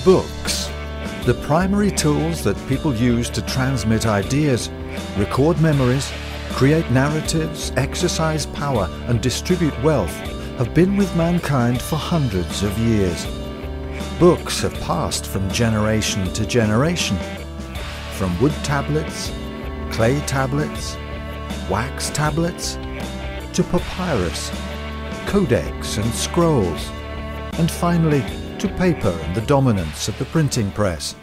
Books, the primary tools that people use to transmit ideas, record memories, create narratives, exercise power and distribute wealth, have been with mankind for hundreds of years. Books have passed from generation to generation, from wood tablets, clay tablets, wax tablets, to papyrus, codex and scrolls, and finally to paper and the dominance of the printing press.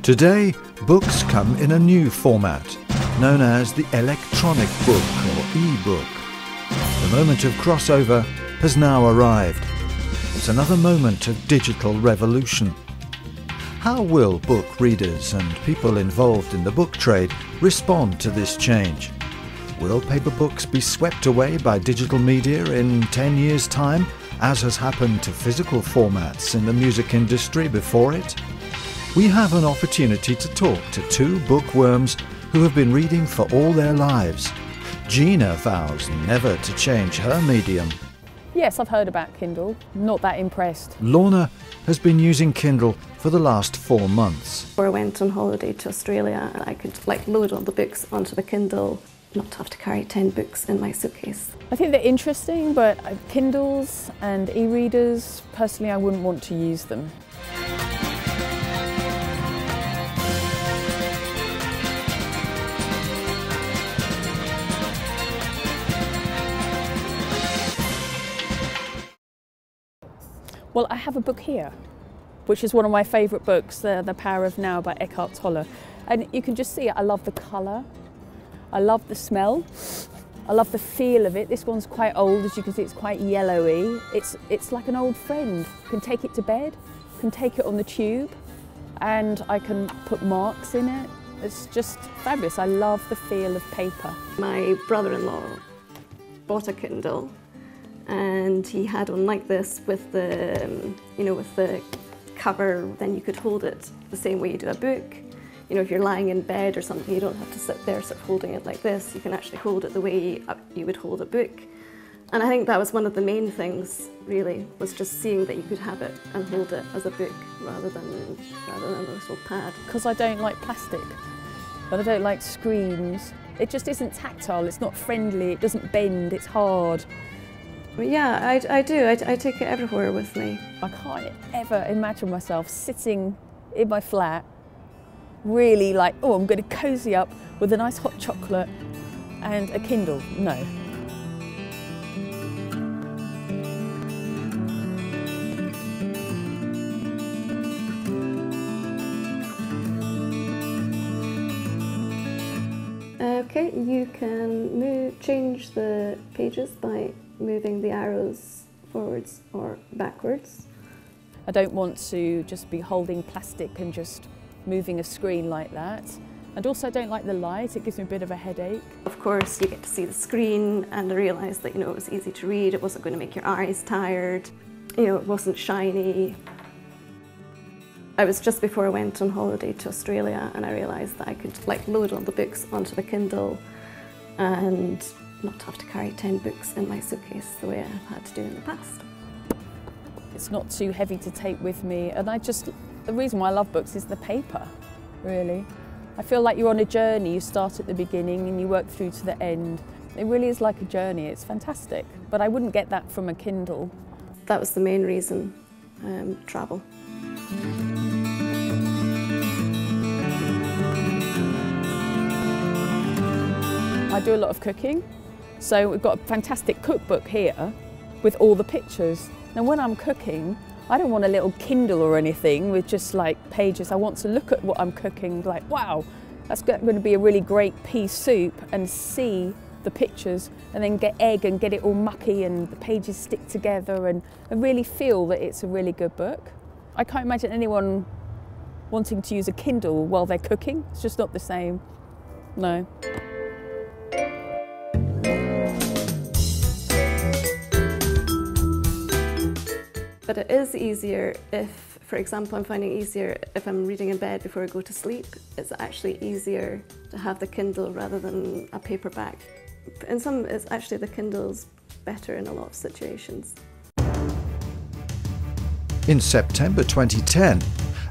Today, books come in a new format, known as the electronic book or e-book. The moment of crossover has now arrived. It's another moment of digital revolution. How will book readers and people involved in the book trade respond to this change? Will paper books be swept away by digital media in 10 years' time, as has happened to physical formats in the music industry before it? We have an opportunity to talk to two bookworms who have been reading for all their lives. Gina vows never to change her medium. Yes, I've heard about Kindle. Not that impressed. Lorna has been using Kindle for the last 4 months. Before I went on holiday to Australia, I could load all the books onto the Kindle, not have to carry 10 books in my suitcase. I think they're interesting, but Kindles and e-readers, personally I wouldn't want to use them. Well, I have a book here, which is one of my favourite books, The Power of Now by Eckhart Tolle. And you can just see it. I love the colour, I love the smell, I love the feel of it. This one's quite old, as you can see, it's quite yellowy. It's like an old friend. I can take it to bed, can take it on the tube, and I can put marks in it. It's just fabulous. I love the feel of paper. My brother-in-law bought a Kindle, and he had one like this with the, with the cover. Then you could hold it the same way you do a book. If you're lying in bed or something, you don't have to sit there sort of holding it like this. You can actually hold it the way you would hold a book. And I think that was one of the main things, really, was just seeing that you could have it and hold it as a book rather than a little pad. Because I don't like plastic, but I don't like screens. It just isn't tactile, it's not friendly, it doesn't bend, it's hard. But yeah, I do. I take it everywhere with me. I can't ever imagine myself sitting in my flat, really like, oh, I'm going to cosy up with a nice hot chocolate and a Kindle. No. Okay, you can change the pages by moving the arrows forwards or backwards. I don't want to just be holding plastic and just moving a screen like that. And also I don't like the light, it gives me a bit of a headache. Of course you get to see the screen and I realised that it was easy to read, it wasn't going to make your eyes tired, it wasn't shiny. I was just before I went on holiday to Australia and I realised that I could load all the books onto the Kindle and not have to carry 10 books in my suitcase the way I've had to do in the past. It's not too heavy to take with me, and the reason why I love books is the paper, really. I feel like you're on a journey. You start at the beginning and you work through to the end. It really is like a journey. It's fantastic. But I wouldn't get that from a Kindle. That was the main reason, travel. I do a lot of cooking. So we've got a fantastic cookbook here with all the pictures. Now when I'm cooking, I don't want a little Kindle or anything with just pages. I want to look at what I'm cooking, wow, that's going to be a really great pea soup, and see the pictures and then get egg and get it all mucky and the pages stick together and really feel that it's a really good book. I can't imagine anyone wanting to use a Kindle while they're cooking. It's just not the same, no. But it is easier if, for example, I'm finding it easier if I'm reading in bed before I go to sleep. It's actually easier to have the Kindle rather than a paperback. It's actually the Kindle's better in a lot of situations. In September 2010,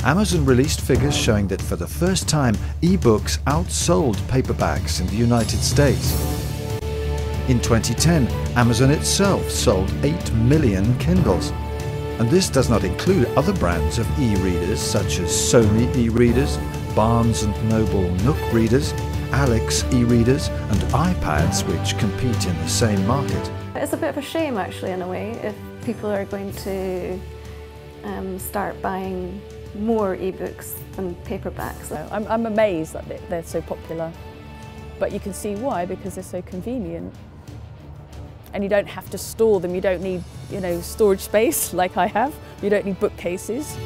Amazon released figures showing that for the first time, e-books outsold paperbacks in the United States. In 2010, Amazon itself sold 8 million Kindles. And this does not include other brands of e-readers such as Sony e-readers, Barnes & Noble Nook readers, Alex e-readers and iPads, which compete in the same market. It's a bit of a shame actually in a way if people are going to start buying more e-books than paperbacks. I'm amazed that they're so popular, but you can see why, because they're so convenient. And you don't have to store them, you don't need, storage space like I have, you don't need bookcases.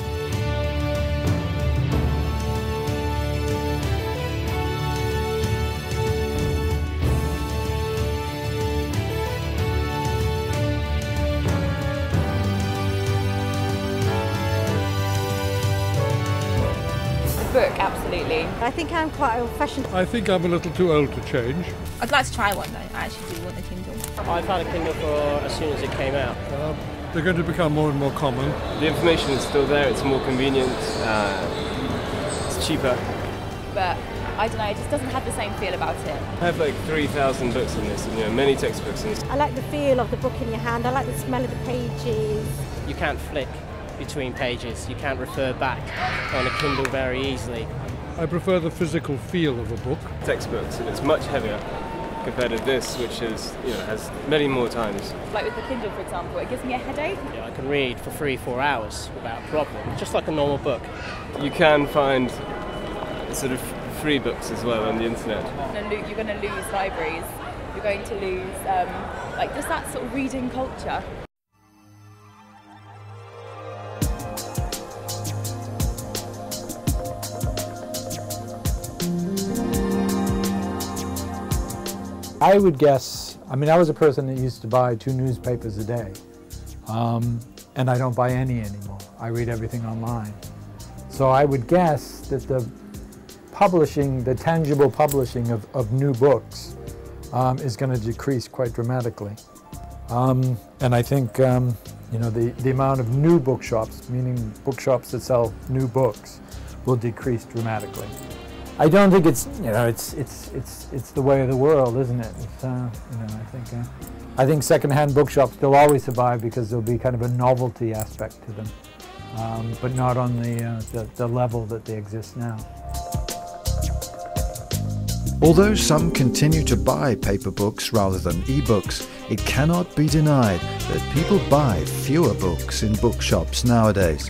Book, absolutely. I think I'm quite old-fashioned. I think I'm a little too old to change. I'd like to try one though. I actually do want a Kindle. I've had a Kindle for as soon as it came out. They're going to become more and more common. The information is still there, it's more convenient, it's cheaper. But I don't know, it just doesn't have the same feel about it. I have like 3,000 books in this, and many textbooks in this. I like the feel of the book in your hand. I like the smell of the pages. You can't flick between pages. You can't refer back on a Kindle very easily. I prefer the physical feel of a book. Textbooks, and it's much heavier compared to this, which is, has many more times. Like with the Kindle, for example, it gives me a headache. I can read for 3-4 hours without a problem, just like a normal book. You can find sort of free books as well on the internet. You're going to lose libraries. You're going to lose, just that sort of reading culture. I would guess, I was a person that used to buy 2 newspapers a day, and I don't buy any anymore. I read everything online. So I would guess that the tangible publishing of new books is going to decrease quite dramatically. And I think, the amount of new bookshops, meaning bookshops that sell new books, will decrease dramatically. I don't think it's it's the way of the world, isn't it? I think secondhand bookshops will always survive because there'll be kind of a novelty aspect to them, but not on the level that they exist now. Although some continue to buy paper books rather than e-books, it cannot be denied that people buy fewer books in bookshops nowadays.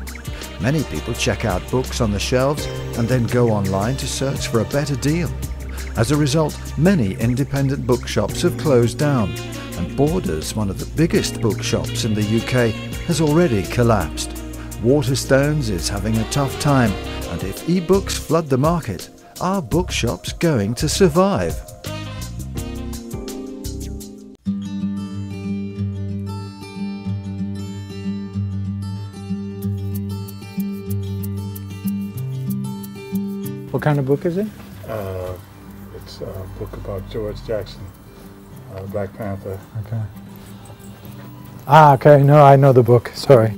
Many people check out books on the shelves and then go online to search for a better deal. As a result, many independent bookshops have closed down, and Borders, one of the biggest bookshops in the UK, has already collapsed. Waterstones is having a tough time, and if e-books flood the market, are bookshops going to survive? What kind of book is it? It's a book about George Jackson, Black Panther. Okay. Okay, no, I know the book, sorry.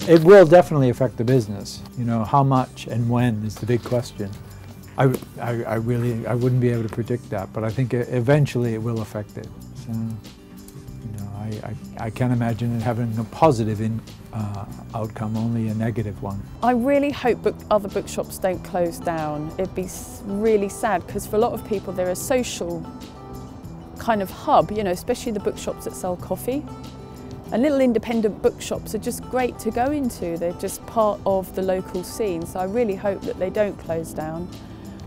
It will definitely affect the business. How much and when is the big question. I wouldn't be able to predict that, but I think eventually it will affect it. So, I can't imagine it having a positive outcome, only a negative one. I really hope other bookshops don't close down. It'd be really sad, because for a lot of people they're a social kind of hub, especially the bookshops that sell coffee. And little independent bookshops are just great to go into. They're just part of the local scene. So I really hope that they don't close down,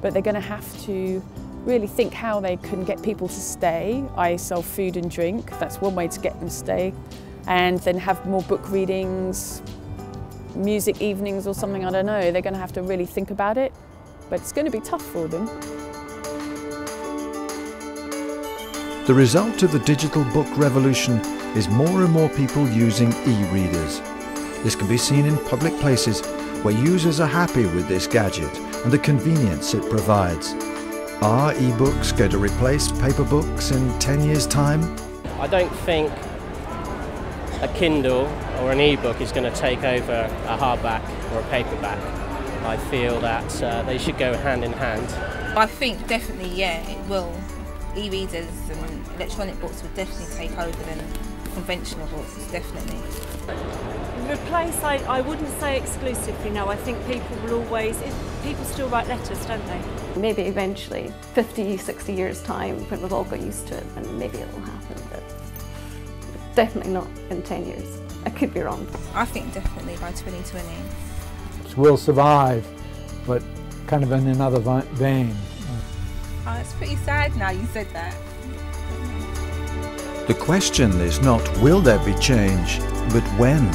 but they're going to have to really think how they can get people to stay. I sell food and drink, that's one way to get them to stay, and then have more book readings, music evenings or something, I don't know. They're going to have to really think about it, but it's going to be tough for them. The result of the digital book revolution is more and more people using e-readers. This can be seen in public places where users are happy with this gadget and the convenience it provides. Are e-books going to replace paper books in 10 years' time? I don't think a Kindle or an e-book is going to take over a hardback or a paperback. I feel that they should go hand in hand. I think definitely, yeah, it will. E-readers and electronic books would definitely take over than conventional books, definitely. Replace, I wouldn't say exclusively, no. I think people will always, people still write letters, don't they? Maybe eventually, 50, 60 years' time, when we've all got used to it, and maybe it will happen, but definitely not in 10 years. I could be wrong. I think definitely by 2020. Will survive, but kind of in another vein. Oh, it's pretty sad now you said that. The question is not will there be change, but when.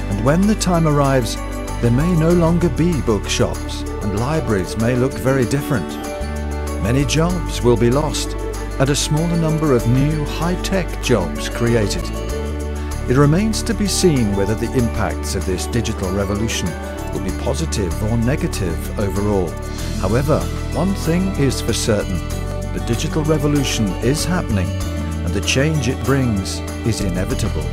And when the time arrives, there may no longer be bookshops, and libraries may look very different. Many jobs will be lost, and a smaller number of new high-tech jobs created. It remains to be seen whether the impacts of this digital revolution will be positive or negative overall. However, one thing is for certain: the digital revolution is happening, and the change it brings is inevitable.